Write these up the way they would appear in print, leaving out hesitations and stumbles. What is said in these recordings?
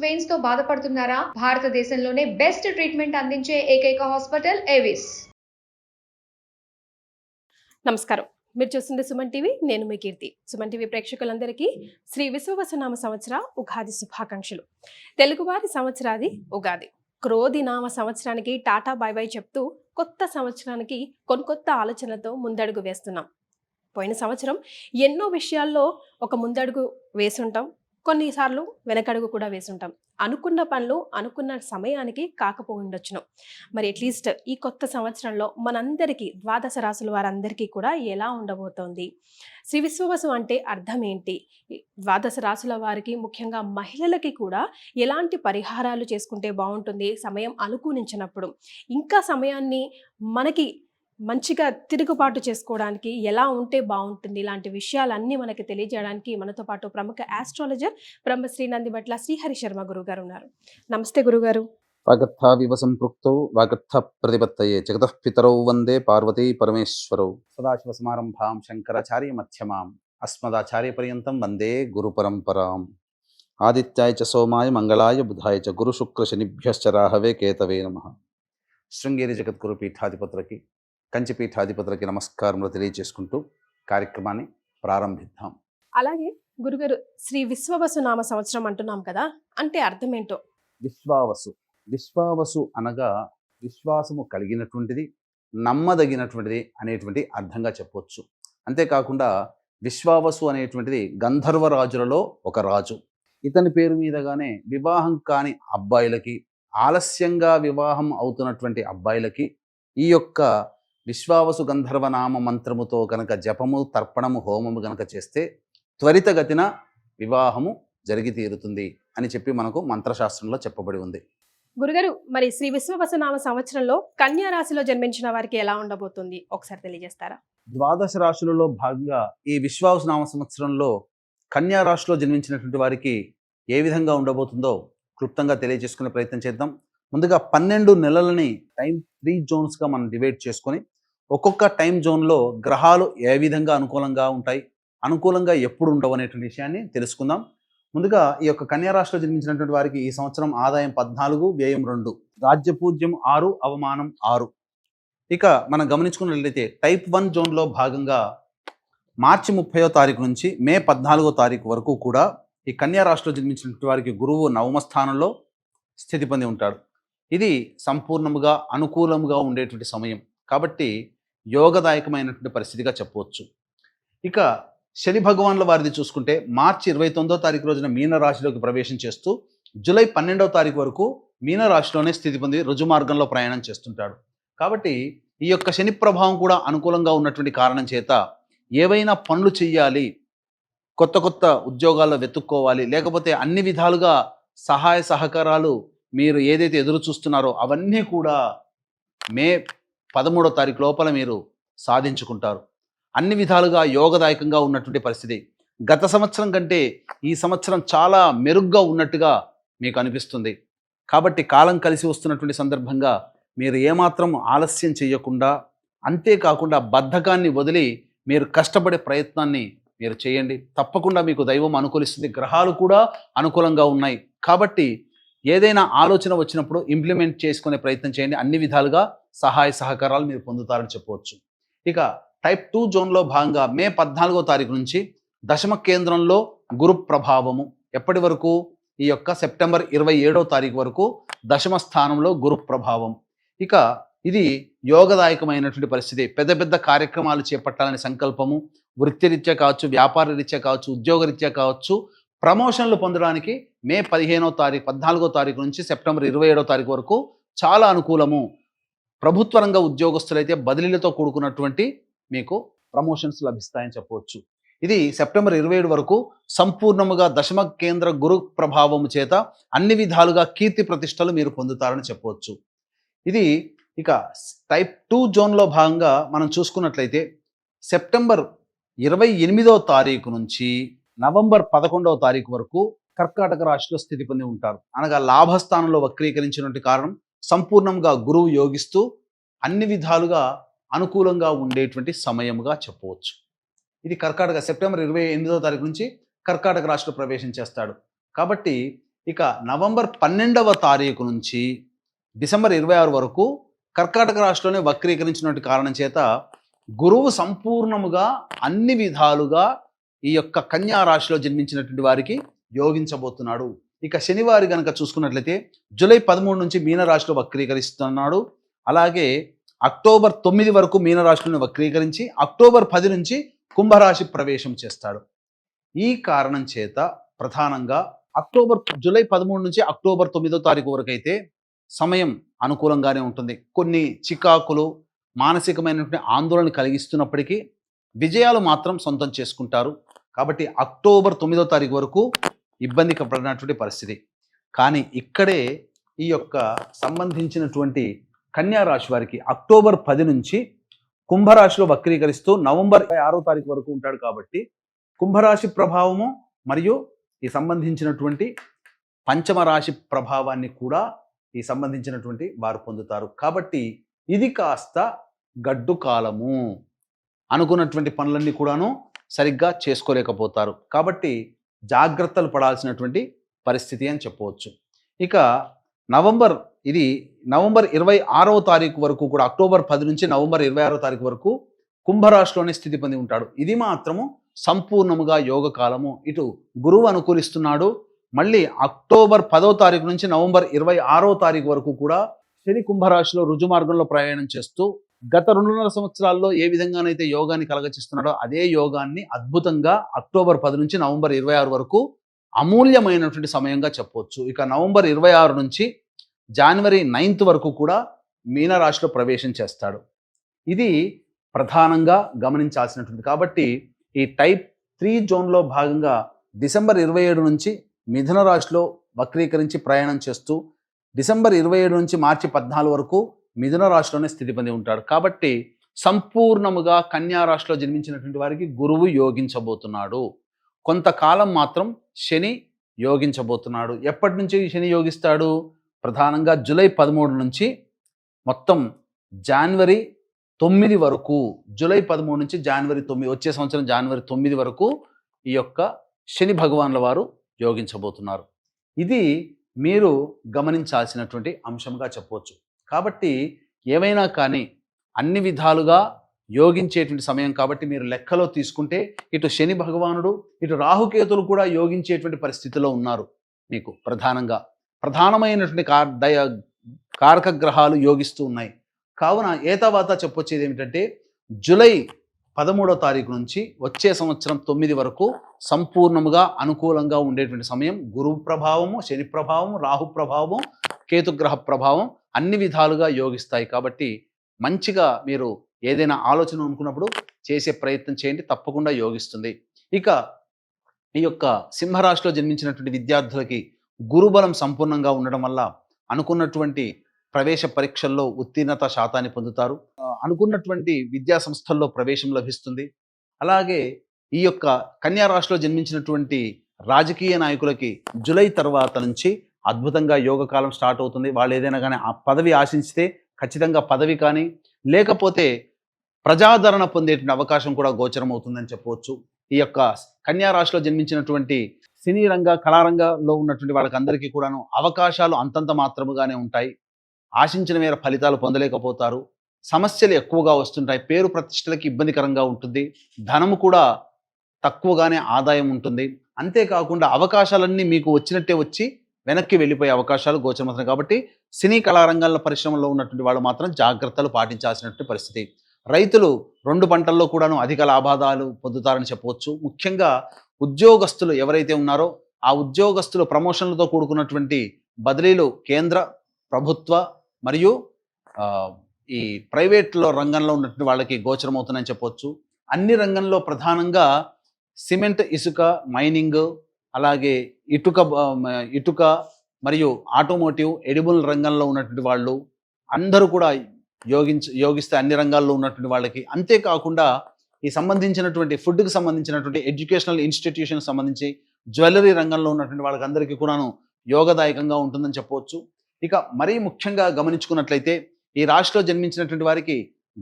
Veins తో బాధపడుతున్నారా? భారతదేశంలోనే బెస్ట్ ట్రీట్మెంట్ అందించే ఏకైక హాస్పిటల్ ఏవిస్. నమస్కారం. మీరు చూస్తుంది సుమన్ టీవీ. నేను మీ కీర్తి. సుమన్ టీవీ ప్రేక్షకులందరికీ శ్రీ విశ్వవసునామ సంవత్సర ఉగాది శుభాకాంక్షలు. తెలుగువారి సంవత్సరాది ఉగాది. క్రోధి నామ సంవత్సరానికి టాటా బై బై చెప్తూ కొత్త సంవత్సరానికి కొత్త ఆలోచనలతో ముందడుగు వేస్తున్నాం. పోయిన సంవత్సరం ఎన్నో విషయాల్లో ఒక ముందడుగు వేసుంటాం, కొన్నిసార్లు వెనకడుగు కూడా వేసుంటాం. అనుకున్న పనులు అనుకున్న సమయానికి కాకపోయిండొచ్చును. మరి అట్లీస్ట్ ఈ కొత్త సంవత్సరంలో మనందరికీ ద్వాదశ రాశుల వారందరికీ కూడా ఎలా ఉండబోతోంది, శ్రీ విశ్వవసు అంటే అర్థం ఏంటి, ద్వాదశ రాశుల వారికి ముఖ్యంగా మహిళలకి కూడా ఎలాంటి పరిహారాలు చేసుకుంటే బాగుంటుంది, సమయం అనుకూలించినప్పుడు ఇంకా సమయాన్ని మనకి మంచిగా తిరుగుబాటు చేసుకోవడానికి ఎలా ఉంటే బాగుంటుంది, ఇలాంటి విషయాలన్నీ మనకి తెలియజేయడానికి మనతో పాటు ప్రముఖ ఆస్ట్రాలజర్ బ్రహ్మశ్రీ నందిబట్ల శ్రీహరి శర్మ గురుగారు ఉన్నారు. నమస్తే గురుగారు. వాగర్థావివ సంపృక్తౌ వాగర్థ ప్రతిపత్తయే జగతః పితరౌ వందే పార్వతీ పరమేశ్వరౌ. సదాశివ సమారంభాం శంకరాచార్య మధ్యమాం అస్మదాచార్య పర్యంతం వందే గురు పరంపరాం. ఆదిత్యాయ చ సోమాయ మంగళాయ బుధాయ చ గురు శుక్ర శనిభ్యశ్చ రాహవే కేతవే నమః. శృంగేరి జగద్గురు పీఠాధిపతులకి, కంచి పీఠాధిపతులకి నమస్కారములు తెలియజేసుకుంటూ కార్యక్రమాన్ని ప్రారంభిద్దాం. అలాగే గురుగారు, శ్రీ విశ్వవసు నామ సంవత్సరం అంటున్నాం కదా, అంటే అర్థం ఏంటో? విశ్వావసు, విశ్వావసు అనగా విశ్వాసము కలిగినటువంటిది, నమ్మదగినటువంటిది అనేటువంటి అర్థంగా చెప్పవచ్చు. అంతేకాకుండా విశ్వావసు అనేటువంటిది గంధర్వరాజులలో ఒక రాజు. ఇతని పేరు మీదగానే వివాహం కాని అబ్బాయిలకి, ఆలస్యంగా వివాహం అవుతున్నటువంటి అబ్బాయిలకి ఈ యొక్క విశ్వావసు గంధర్వనామ మంత్రముతో కనుక జపము, తర్పణము, హోమము కనుక చేస్తే త్వరితగతిన వివాహము జరిగి తీరుతుంది అని చెప్పి మనకు మంత్రశాస్త్రంలో చెప్పబడి ఉంది. గురుగారు, మరి శ్రీ విశ్వవసు నామ సంవత్సరంలో కన్యా రాశిలో జన్మించిన వారికి ఎలా ఉండబోతుంది ఒకసారి తెలియజేస్తారా? ద్వాదశ రాశులలో భాగంగా ఈ విశ్వావసు నామ సంవత్సరంలో కన్యా రాశిలో జన్మించినటువంటి వారికి ఏ విధంగా ఉండబోతుందో క్లుప్తంగా తెలియజేసుకునే ప్రయత్నం చేద్దాం. ముందుగా 12 నెలలని టైం 3 జోన్స్గా మనం డివైడ్ చేసుకొని ఒక్కొక్క టైం జోన్లో గ్రహాలు ఏ విధంగా అనుకూలంగా ఉంటాయి, అనుకూలంగా ఎప్పుడు ఉండవు అనేటువంటి విషయాన్ని తెలుసుకుందాం. ముందుగా ఈ యొక్క కన్యా రాశిలో జన్మించినటువంటి వారికి ఈ సంవత్సరం ఆదాయం 14, వ్యయం 2, రాజ్యపూజ్యం 6, అవమానం 6. ఇక మనం గమనించుకున్నట్లయితే టైప్ 1 జోన్లో భాగంగా మార్చి 30వ తారీఖు నుంచి మే 14వ తారీఖు వరకు కూడా ఈ కన్యా రాశిలో జన్మించినటువంటి వారికి గురువు 9వ స్థానంలో స్థితి పొంది ఉంటాడు. ఇది సంపూర్ణముగా అనుకూలముగా ఉండేటువంటి సమయం కాబట్టి యోగదాయకమైనటువంటి పరిస్థితిగా చెప్పవచ్చు. ఇక శని భగవాన్ల వారిది చూసుకుంటే మార్చి 29వ తారీఖు రోజున మీన రాశిలోకి ప్రవేశం చేస్తూ జూలై 12వ తారీఖు వరకు మీన రాశిలోనే స్థితి పొంది రుజు మార్గంలో ప్రయాణం చేస్తుంటాడు. కాబట్టి ఈ యొక్క శని ప్రభావం కూడా అనుకూలంగా ఉన్నటువంటి కారణం చేత ఏవైనా పనులు చెయ్యాలి, కొత్త ఉద్యోగాల్లో వెతుక్కోవాలి, లేకపోతే అన్ని విధాలుగా సహాయ సహకారాలు మీరు ఏదైతే ఎదురు చూస్తున్నారో అవన్నీ కూడా మే 13వ తారీఖు లోపల మీరు సాధించుకుంటారు. అన్ని విధాలుగా యోగదాయకంగా ఉన్నటువంటి పరిస్థితి. గత సంవత్సరం కంటే ఈ సంవత్సరం చాలా మెరుగ్గా ఉన్నట్టుగా మీకు అనిపిస్తుంది. కాబట్టి కాలం కలిసి వస్తున్నటువంటి సందర్భంగా మీరు ఏమాత్రం ఆలస్యం చేయకుండా, అంతేకాకుండా బద్ధకాన్ని వదిలి మీరు కష్టపడే ప్రయత్నాన్ని మీరు చేయండి. తప్పకుండా మీకు దైవం అనుకూలిస్తుంది. గ్రహాలు కూడా అనుకూలంగా ఉన్నాయి కాబట్టి ఏదైనా ఆలోచన వచ్చినప్పుడు ఇంప్లిమెంట్ చేసుకునే ప్రయత్నం చేయండి. అన్ని విధాలుగా సహాయ సహకారాలు మీరు పొందుతారని చెప్పవచ్చు. ఇక టైప్ 2 జోన్లో భాగంగా మే 14వ తారీఖు నుంచి దశమ కేంద్రంలో గురు ప్రభావము ఎప్పటి వరకు, ఈ యొక్క సెప్టెంబర్ 27వ తారీఖు వరకు దశమ స్థానంలో గురు ప్రభావం. ఇక ఇది యోగదాయకమైనటువంటి పరిస్థితి. పెద్ద కార్యక్రమాలు చేపట్టాలనే సంకల్పము, వృత్తిరీత్యా కావచ్చు, వ్యాపార రీత్యా కావచ్చు, ఉద్యోగరీత్యా కావచ్చు, ప్రమోషన్లు పొందడానికి మే 14వ తారీఖు నుంచి సెప్టెంబర్ 27వ తారీఖు వరకు చాలా అనుకూలము. ప్రభుత్వ రంగ ఉద్యోగస్తులైతే బదిలీలతో కూడుకున్నటువంటి మీకు ప్రమోషన్స్ లభిస్తాయని చెప్పవచ్చు. ఇది సెప్టెంబర్ 27 వరకు సంపూర్ణముగా దశమ కేంద్ర గురు ప్రభావము చేత అన్ని విధాలుగా కీర్తి ప్రతిష్టలు మీరు పొందుతారని చెప్పవచ్చు. ఇది ఇక టైప్ 2 జోన్లో భాగంగా మనం చూసుకున్నట్లయితే సెప్టెంబర్ 28వ తారీఖు నుంచి నవంబర్ 11వ తారీఖు వరకు కర్కాటక రాశిలో స్థితి పొంది ఉంటారు. అనగా లాభస్థానంలో వక్రీకరించినటువంటి కారణం సంపూర్ణంగా గురువు యోగిస్తూ అన్ని విధాలుగా అనుకూలంగా ఉండేటువంటి సమయముగా చెప్పవచ్చు. ఇది కర్కాటక సెప్టెంబర్ 28వ తారీఖు నుంచి కర్కాటక రాశిలో ప్రవేశం చేస్తాడు. కాబట్టి ఇక నవంబర్ 12వ తారీఖు నుంచి డిసెంబర్ 26 వరకు కర్కాటక రాశిలోనే వక్రీకరించినటువంటి కారణం చేత గురువు సంపూర్ణముగా అన్ని విధాలుగా ఈ యొక్క కన్యా రాశిలో జన్మించినటువంటి వారికి యోగించబోతున్నాడు. ఇక శనివారి గనక చూసుకున్నట్లయితే జూలై 13 నుంచి మీనరాశిలో వక్రీకరిస్తున్నాడు. అలాగే అక్టోబర్ 9 వరకు మీనరాశిలోనే వక్రీకరించి అక్టోబర్ 10 నుంచి కుంభరాశి ప్రవేశం చేస్తాడు. ఈ కారణం చేత ప్రధానంగా జూలై 13 నుంచి అక్టోబర్ 9వ తారీఖు వరకు అయితే సమయం అనుకూలంగానే ఉంటుంది. కొన్ని చికాకులు మానసికమైనటువంటి ఆందోళన కలిగిస్తున్నప్పటికీ విజయాలు మాత్రం సొంతం చేసుకుంటారు. కాబట్టి అక్టోబర్ 9వ తారీఖు వరకు ఇబ్బంది పడినటువంటి పరిస్థితి. కానీ ఇక్కడే ఈ యొక్క సంబంధించినటువంటి కన్యా రాశి వారికి అక్టోబర్ 10 నుంచి కుంభరాశిలో వక్రీకరిస్తూ నవంబర్ 6వ తారీఖు వరకు ఉంటాడు. కాబట్టి కుంభరాశి ప్రభావము మరియు ఈ సంబంధించినటువంటి పంచమ రాశి ప్రభావాన్ని కూడా ఈ సంబంధించినటువంటి వారు పొందుతారు. కాబట్టి ఇది కాస్త గడ్డు కాలము, అనుకున్నటువంటి పనులన్నీ కూడాను సరిగ్గా చేసుకోలేకపోతారు. కాబట్టి జాగ్రత్తలు పడాల్సినటువంటి పరిస్థితి అని చెప్పవచ్చు. ఇక నవంబర్ 26వ తారీఖు వరకు కూడా అక్టోబర్ 10 నుంచి నవంబర్ 26వ తారీఖు వరకు కుంభరాశిలోనే స్థితి పొంది ఉంటాడు. ఇది మాత్రము సంపూర్ణముగా యోగ కాలము. ఇటు గురువు అనుకూలిస్తున్నాడు. మళ్ళీ అక్టోబర్ 10వ తారీఖు నుంచి నవంబర్ 26వ తారీఖు వరకు కూడా శని కుంభరాశిలో రుజుమార్గంలో ప్రయాణం చేస్తూ గత 2.5 సంవత్సరాల్లో ఏ విధంగానైతే యోగాన్ని కలగచిస్తున్నాడో అదే యోగాన్ని అద్భుతంగా అక్టోబర్ 10 నుంచి నవంబర్ 26 వరకు అమూల్యమైనటువంటి సమయంగా చెప్పవచ్చు. ఇక నవంబర్ 26 నుంచి జనవరి 9th వరకు కూడా మీనరాశిలో ప్రవేశం చేస్తాడు. ఇది ప్రధానంగా గమనించాల్సినటువంటి. కాబట్టి ఈ టైప్ 3 జోన్లో భాగంగా డిసెంబర్ 27 నుంచి మిథున రాశిలో వక్రీకరించి ప్రయాణం చేస్తూ డిసెంబర్ 27 నుంచి మార్చి 14 వరకు మిథున రాశిలోనే స్థితి పొంది ఉంటాడు. కాబట్టి సంపూర్ణముగా కన్యా రాశిలో జన్మించినటువంటి వారికి గురువు యోగించబోతున్నాడు. కొంతకాలం మాత్రం శని యోగించబోతున్నాడు. ఎప్పటి నుంచి శని యోగిస్తాడు? ప్రధానంగా జూలై 13 నుంచి మొత్తం జనవరి 9 వరకు, జూలై 13 నుంచి జనవరి 9, వచ్చే సంవత్సరం జనవరి 9 వరకు ఈ యొక్క శని భగవాన్ల వారు యోగించబోతున్నారు. ఇది మీరు గమనించాల్సినటువంటి అంశంగా చెప్పవచ్చు. కాబట్టి ఏమైనా కానీ అన్ని విధాలుగా యోగించేటువంటి సమయం. కాబట్టి మీరు లెక్కలో తీసుకుంటే ఇటు శని భగవానుడు ఇటు రాహుకేతులు కూడా యోగించేటువంటి పరిస్థితిలో ఉన్నారు. మీకు ప్రధానమైనటువంటి కారక గ్రహాలు యోగిస్తూ ఉన్నాయి. కావున ఏతావాత చెప్పొచ్చేది ఏమిటంటే జూలై 13వ తారీఖు నుంచి వచ్చే సంవత్సరం 9 వరకు సంపూర్ణముగా అనుకూలంగా ఉండేటువంటి సమయం. గురువు ప్రభావము, శని ప్రభావము, రాహు ప్రభావము, కేతుగ్రహ ప్రభావం అన్ని విధాలుగా యోగిస్తాయి. కాబట్టి మంచిగా మీరు ఏదైనా ఆలోచన అనుకున్నప్పుడు చేసే ప్రయత్నం చేయండి, తప్పకుండా యోగిస్తుంది. ఇక ఈ యొక్క సింహరాశిలో జన్మించినటువంటి విద్యార్థులకి గురుబలం సంపూర్ణంగా ఉండడం వల్ల అనుకున్నటువంటి ప్రవేశ పరీక్షల్లో ఉత్తీర్ణత శాతాన్ని పొందుతారు. అనుకున్నటువంటి విద్యా సంస్థల్లో ప్రవేశం లభిస్తుంది. అలాగే ఈ యొక్క కన్యా రాశిలో జన్మించినటువంటి రాజకీయ నాయకులకి జూలై తర్వాత నుంచి అద్భుతంగా యోగకాలం స్టార్ట్ అవుతుంది. వాళ్ళు ఏదైనా కానీ ఆ పదవి ఆశించితే ఖచ్చితంగా పదవి కానీ లేకపోతే ప్రజాదరణ పొందేటువంటి అవకాశం కూడా గోచరం అవుతుందని చెప్పవచ్చు. ఈ యొక్క కన్యా రాశిలో జన్మించినటువంటి సినీ రంగ కళారంగంలో ఉన్నటువంటి వాళ్ళకందరికీ కూడాను అవకాశాలు అంతంత మాత్రముగానే ఉంటాయి. ఆశించిన మేర ఫలితాలు పొందలేకపోతారు. సమస్యలు ఎక్కువగా వస్తుంటాయి. పేరు ప్రతిష్టలకి ఇబ్బందికరంగా ఉంటుంది. ధనము కూడా తక్కువగానే ఆదాయం ఉంటుంది. అంతేకాకుండా అవకాశాలన్నీ మీకు వచ్చినట్టే వచ్చి వెనక్కి వెళ్ళిపోయే అవకాశాలు గోచరమవుతున్నాయి. కాబట్టి సినీ కళారంగాల పరిశ్రమలో ఉన్నటువంటి వాళ్ళు మాత్రం జాగ్రత్తలు పాటించాల్సినటువంటి పరిస్థితి. రైతులు 2 పంటల్లో కూడాను అధిక లాభాదాలు పొందుతారని చెప్పవచ్చు. ముఖ్యంగా ఉద్యోగస్తులు ఎవరైతే ఉన్నారో ఆ ఉద్యోగస్తులు ప్రమోషన్లతో కూడుకున్నటువంటి బదిలీలు కేంద్ర ప్రభుత్వ మరియు ఈ ప్రైవేట్లో రంగంలో ఉన్నటువంటి వాళ్ళకి గోచరమవుతుందని చెప్పవచ్చు. అన్ని రంగంలో ప్రధానంగా సిమెంట్, ఇసుక, మైనింగ్, అలాగే ఇటుక మరియు ఆటోమోటివ్, ఎడిబుల్ రంగంలో ఉన్నటువంటి వాళ్ళు అందరూ కూడా యోగిస్తే అన్ని రంగాల్లో ఉన్నటువంటి వాళ్ళకి. అంతేకాకుండా ఈ సంబంధించినటువంటి ఫుడ్కి సంబంధించినటువంటి ఎడ్యుకేషనల్ ఇన్స్టిట్యూషన్ సంబంధించి జ్యువెలరీ రంగంలో ఉన్నటువంటి వాళ్ళకి అందరికీ కూడాను యోగదాయకంగా ఉంటుందని చెప్పవచ్చు. ఇక మరీ ముఖ్యంగా గమనించుకున్నట్లయితే ఈ రాశిలో జన్మించినటువంటి వారికి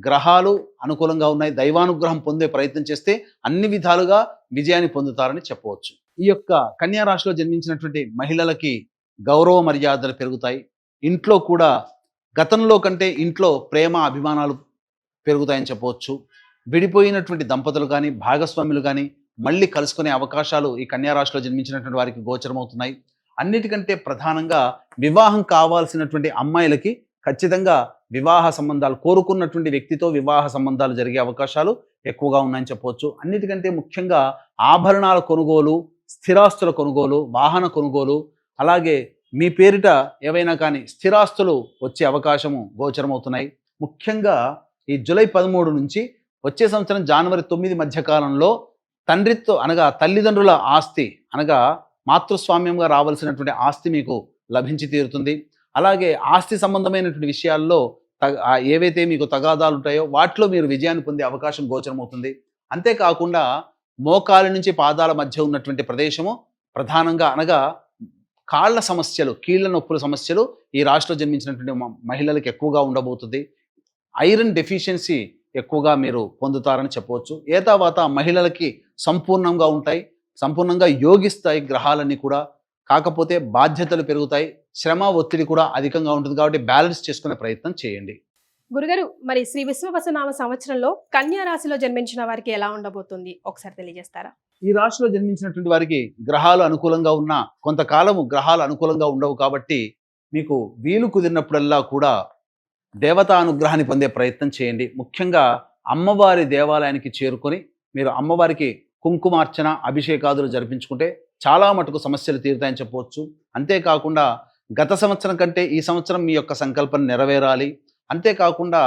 గ్రహాలు అనుకూలంగా ఉన్నాయి. దైవానుగ్రహం పొందే ప్రయత్నం చేస్తే అన్ని విధాలుగా విజయాన్ని పొందుతారని చెప్పవచ్చు. ఈ యొక్క కన్యా రాశిలో జన్మించినటువంటి మహిళలకి గౌరవ మర్యాదలు పెరుగుతాయి. ఇంట్లో కూడా గతంలో కంటే ఇంట్లో ప్రేమ అభిమానాలు పెరుగుతాయని చెప్పవచ్చు. విడిపోయినటువంటి దంపతులు కానీ భాగస్వాములు కానీ మళ్ళీ కలుసుకునే అవకాశాలు ఈ కన్యా రాశిలో జన్మించినటువంటి వారికి గోచరమవుతున్నాయి. అన్నిటికంటే ప్రధానంగా వివాహం కావాల్సినటువంటి అమ్మాయిలకి ఖచ్చితంగా వివాహ సంబంధాలు, కోరుకున్నటువంటి వ్యక్తితో వివాహ సంబంధాలు జరిగే అవకాశాలు ఎక్కువగా ఉన్నాయని చెప్పవచ్చు. అన్నిటికంటే ముఖ్యంగా ఆభరణాల కొనుగోలు, స్థిరాస్తుల కొనుగోలు, వాహన కొనుగోలు, అలాగే మీ పేరిట ఏవైనా కానీ స్థిరాస్తులు వచ్చే అవకాశము గోచరమవుతున్నాయి. ముఖ్యంగా ఈ జూలై 13 నుంచి వచ్చే సంవత్సరం జనవరి 9 మధ్య కాలంలో తండ్రితో అనగా తల్లిదండ్రుల ఆస్తి అనగా మాతృస్వామ్యంగా రావాల్సినటువంటి ఆస్తి మీకు లభించి తీరుతుంది. అలాగే ఆస్తి సంబంధమైనటువంటి విషయాల్లో ఏవైతే మీకు తగాదాలు ఉంటాయో వాటిలో మీరు విజయాన్ని పొందే అవకాశం గోచరమవుతుంది. అంతేకాకుండా మోకాలి నుంచి పాదాల మధ్య ఉన్నటువంటి ప్రదేశము ప్రధానంగా అనగా కాళ్ళ సమస్యలు, కీళ్ళ నొప్పుల సమస్యలు ఈ రాశిలో జన్మించినటువంటి మహిళలకు ఎక్కువగా ఉండబోతుంది. ఐరన్ డెఫిషియన్సీ ఎక్కువగా మీరు పొందుతారని చెప్పవచ్చు. ఏ తర్వాత మహిళలకి సంపూర్ణంగా ఉంటాయి, సంపూర్ణంగా యోగిస్తాయి గ్రహాలన్నీ కూడా. కాకపోతే బాధ్యతలు పెరుగుతాయి, శ్రమ ఒత్తిడి కూడా అధికంగా ఉంటుంది. కాబట్టి బ్యాలెన్స్ చేసుకునే ప్రయత్నం చేయండి. గురుగారు, మరి శ్రీ విశ్వవసునామ సంవత్సరంలో కన్యా రాశిలో జన్మించిన వారికి ఎలా ఉండబోతుంది ఒకసారి తెలియజేస్తారా? ఈ రాశిలో జన్మించినటువంటి వారికి గ్రహాలు అనుకూలంగా ఉన్నా కొంతకాలము గ్రహాలు అనుకూలంగా ఉండవు. కాబట్టి మీకు వీలు కుదిరినప్పుడల్లా కూడా దేవతా అనుగ్రహాన్ని పొందే ప్రయత్నం చేయండి. ముఖ్యంగా అమ్మవారి దేవాలయానికి చేరుకొని మీరు అమ్మవారికి కుంకుమార్చన, అభిషేకాదులు జరిపించుకుంటే చాలా మటుకు సమస్యలు తీరుతాయని చెప్పవచ్చు. అంతేకాకుండా గత సంవత్సరం కంటే ఈ సంవత్సరం మీ యొక్క సంకల్పం నెరవేరాలి. అంతేకాకుండా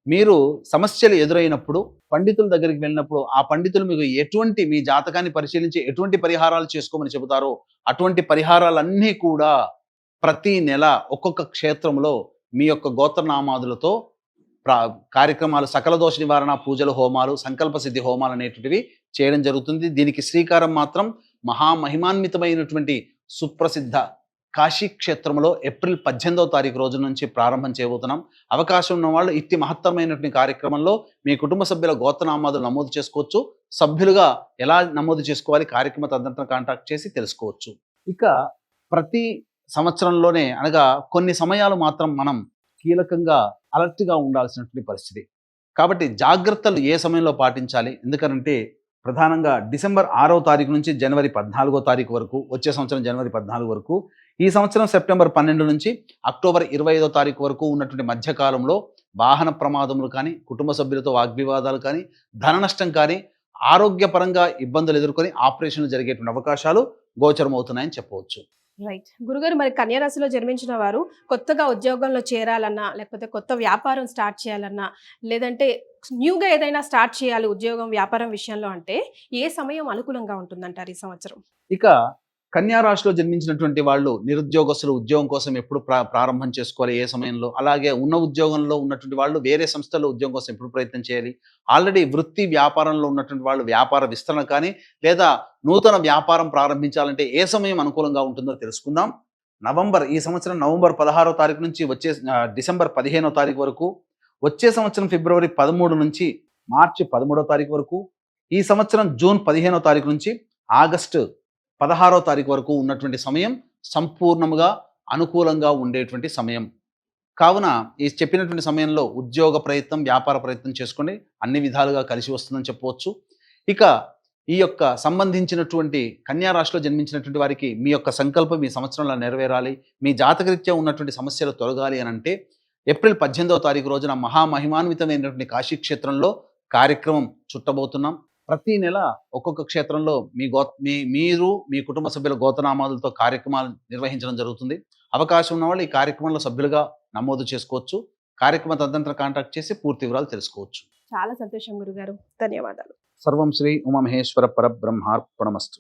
మీరు సమస్యలు ఎదురైనప్పుడు పండితుల దగ్గరికి వెళ్ళినప్పుడు ఆ పండితులు మీకు ఎటువంటి మీ జాతకాన్ని పరిశీలించి ఎటువంటి పరిహారాలు చేసుకోమని చెబుతారో అటువంటి పరిహారాలన్నీ కూడా ప్రతి నెల ఒక్కొక్క క్షేత్రంలో మీ యొక్క గోత్రనామాదులతో కార్యక్రమాలు, సకల దోష నివారణ పూజలు, హోమాలు, సంకల్ప సిద్ధి హోమాలు అనేటువంటివి చేయడం జరుగుతుంది. దీనికి శ్రీకారం మాత్రం మహామహిమాన్వితమైనటువంటి సుప్రసిద్ధ కాశీ క్షేత్రంలో ఏప్రిల్ 18వ తారీఖు రోజు నుంచి ప్రారంభం చేయబోతున్నాం. అవకాశం ఉన్న వాళ్ళు ఇట్టి మహత్తరమైనటువంటి కార్యక్రమంలో మీ కుటుంబ సభ్యుల గోత్రనామాదులు నమోదు చేసుకోవచ్చు. సభ్యులుగా ఎలా నమోదు చేసుకోవాలి కార్యక్రమ తదనంతరం కాంటాక్ట్ చేసి తెలుసుకోవచ్చు. ఇక ప్రతి సంవత్సరంలోనే అనగా కొన్ని సమయాలు మాత్రం మనం కీలకంగా అలర్ట్గా ఉండాల్సినటువంటి పరిస్థితి. కాబట్టి జాగ్రత్తలు ఏ సమయంలో పాటించాలి? ఎందుకంటే ప్రధానంగా డిసెంబర్ 6వ తారీఖు నుంచి జనవరి 14వ తారీఖు వరకు, వచ్చే సంవత్సరం జనవరి 14 వరకు, ఈ సంవత్సరం సెప్టెంబర్ 12 నుంచి అక్టోబర్ 25వ తారీఖు వరకు ఉన్నటువంటి మధ్యకాలంలో వాహన ప్రమాదములు కానీ, కుటుంబ సభ్యులతో వాగ్వివాదాలు కానీ, ధన నష్టం కానీ, ఆరోగ్యపరంగా ఇబ్బందులు ఎదుర్కొని ఆపరేషన్లు జరిగేటువంటి అవకాశాలు గోచరమవుతున్నాయని చెప్పవచ్చు. రైట్ గురుగారు, మరి కన్యా రాశిలో జన్మించిన వారు కొత్తగా ఉద్యోగంలో చేరాలన్నా, లేకపోతే కొత్త వ్యాపారం స్టార్ట్ చేయాలన్నా, లేదంటే న్యూగా ఏదైనా స్టార్ట్ చేయాలి ఉద్యోగం వ్యాపారం విషయంలో అంటే ఏ సమయం అనుకూలంగా ఉంటుందంటారు ఈ సంవత్సరం? ఇక కన్యా రాశిలో జన్మించినటువంటి వాళ్ళు నిరుద్యోగస్తులు ఉద్యోగం కోసం ఎప్పుడు ప్రారంభం చేసుకోవాలి, ఏ సమయంలో? అలాగే ఉన్న ఉద్యోగంలో ఉన్నటువంటి వాళ్ళు వేరే సంస్థల్లో ఉద్యోగం కోసం ఎప్పుడు ప్రయత్నం చేయాలి? ఆల్రెడీ వృత్తి వ్యాపారంలో ఉన్నటువంటి వాళ్ళు వ్యాపార విస్తరణ కానీ లేదా నూతన వ్యాపారం ప్రారంభించాలంటే ఏ సమయం అనుకూలంగా ఉంటుందో తెలుసుకుందాం. ఈ సంవత్సరం నవంబర్ 16వ తారీఖు నుంచి వచ్చే డిసెంబర్ 15వ తారీఖు వరకు, వచ్చే సంవత్సరం ఫిబ్రవరి 13 నుంచి మార్చి 13వ తారీఖు వరకు, ఈ సంవత్సరం జూన్ 15వ తారీఖు నుంచి ఆగస్టు 16వ తారీఖు వరకు ఉన్నటువంటి సమయం సంపూర్ణముగా అనుకూలంగా ఉండేటువంటి సమయం. కావున ఈ చెప్పినటువంటి సమయంలో ఉద్యోగ ప్రయత్నం, వ్యాపార ప్రయత్నం చేసుకోండి. అన్ని విధాలుగా కలిసి వస్తుందని చెప్పవచ్చు. ఇక ఈ యొక్క సంబంధించినటువంటి కన్యా రాశిలో జన్మించినటువంటి వారికి మీ యొక్క సంకల్పం ఈ సంవత్సరంలో నెరవేరాలి, మీ జాతకరీత్యా ఉన్నటువంటి సమస్యలు తొలగాలి అని అంటే ఏప్రిల్ 18వ తారీఖు రోజున మహామహిమాన్వితమైనటువంటి కాశీ క్షేత్రంలో కార్యక్రమం చుట్టబోతున్నాం. ప్రతి నెల ఒక్కొక్క క్షేత్రంలో మీరు మీ కుటుంబ సభ్యుల గోత్రనామాలతో కార్యక్రమాలు నిర్వహించడం జరుగుతుంది. అవకాశం ఉన్న వాళ్ళు ఈ కార్యక్రమంలో సభ్యులుగా నమోదు చేసుకోవచ్చు. కార్యక్రమ తదనంతరం కాంటాక్ట్ చేసి పూర్తి వివరాలు తెలుసుకోవచ్చు. చాలా సంతోషం గురుగారు, ధన్యవాదాలు. సర్వం శ్రీ ఉమామహేశ్వర పరబ్రహ్మార్పణమస్తు.